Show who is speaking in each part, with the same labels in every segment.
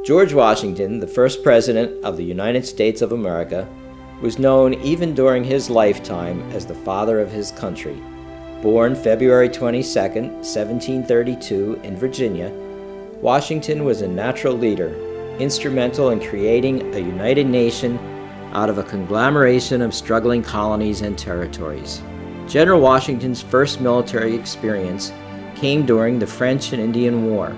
Speaker 1: George Washington, the first President of the United States of America, was known even during his lifetime as the father of his country. Born February 22, 1732 in Virginia, Washington was a natural leader, instrumental in creating a united nation out of a conglomeration of struggling colonies and territories. General Washington's first military experience came during the French and Indian War,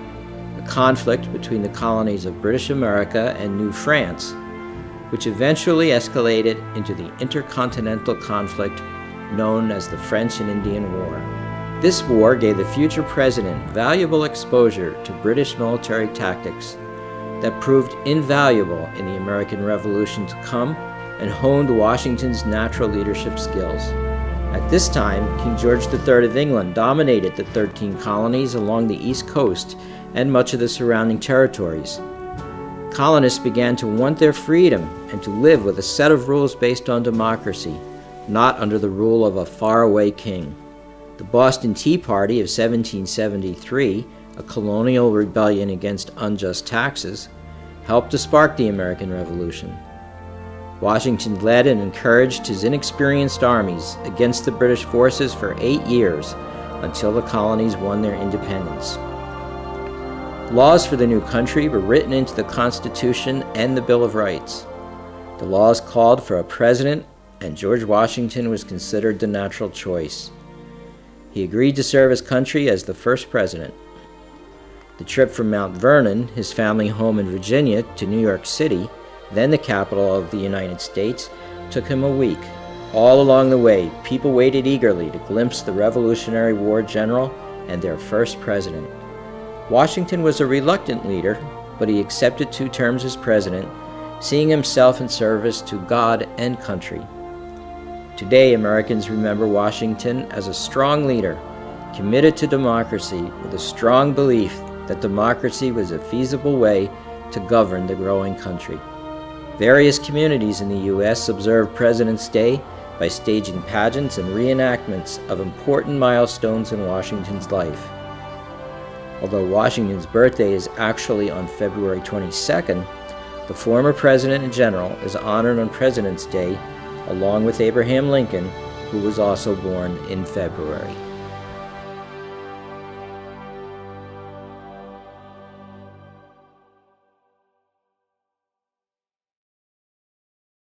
Speaker 1: a conflict between the colonies of British America and New France, which eventually escalated into the intercontinental conflict known as the French and Indian War. This war gave the future president valuable exposure to British military tactics that proved invaluable in the American Revolution to come and honed Washington's natural leadership skills. At this time, King George III of England dominated the 13 colonies along the East Coast and much of the surrounding territories. Colonists began to want their freedom and to live with a set of rules based on democracy, not under the rule of a faraway king. The Boston Tea Party of 1773, a colonial rebellion against unjust taxes, helped to spark the American Revolution. Washington led and encouraged his inexperienced armies against the British forces for 8 years until the colonies won their independence. Laws for the new country were written into the Constitution and the Bill of Rights. The laws called for a president, and George Washington was considered the natural choice. He agreed to serve his country as the first president. The trip from Mount Vernon, his family home in Virginia, to New York City, then the capital of the United States, took him a week. All along the way, people waited eagerly to glimpse the Revolutionary War general and their first president. Washington was a reluctant leader, but he accepted 2 terms as president, seeing himself in service to God and country. Today, Americans remember Washington as a strong leader, committed to democracy with a strong belief that democracy was a feasible way to govern the growing country. Various communities in the U.S. observe President's Day by staging pageants and reenactments of important milestones in Washington's life. Although Washington's birthday is actually on February 22nd, the former President and General is honored on President's Day along with Abraham Lincoln, who was also born in February.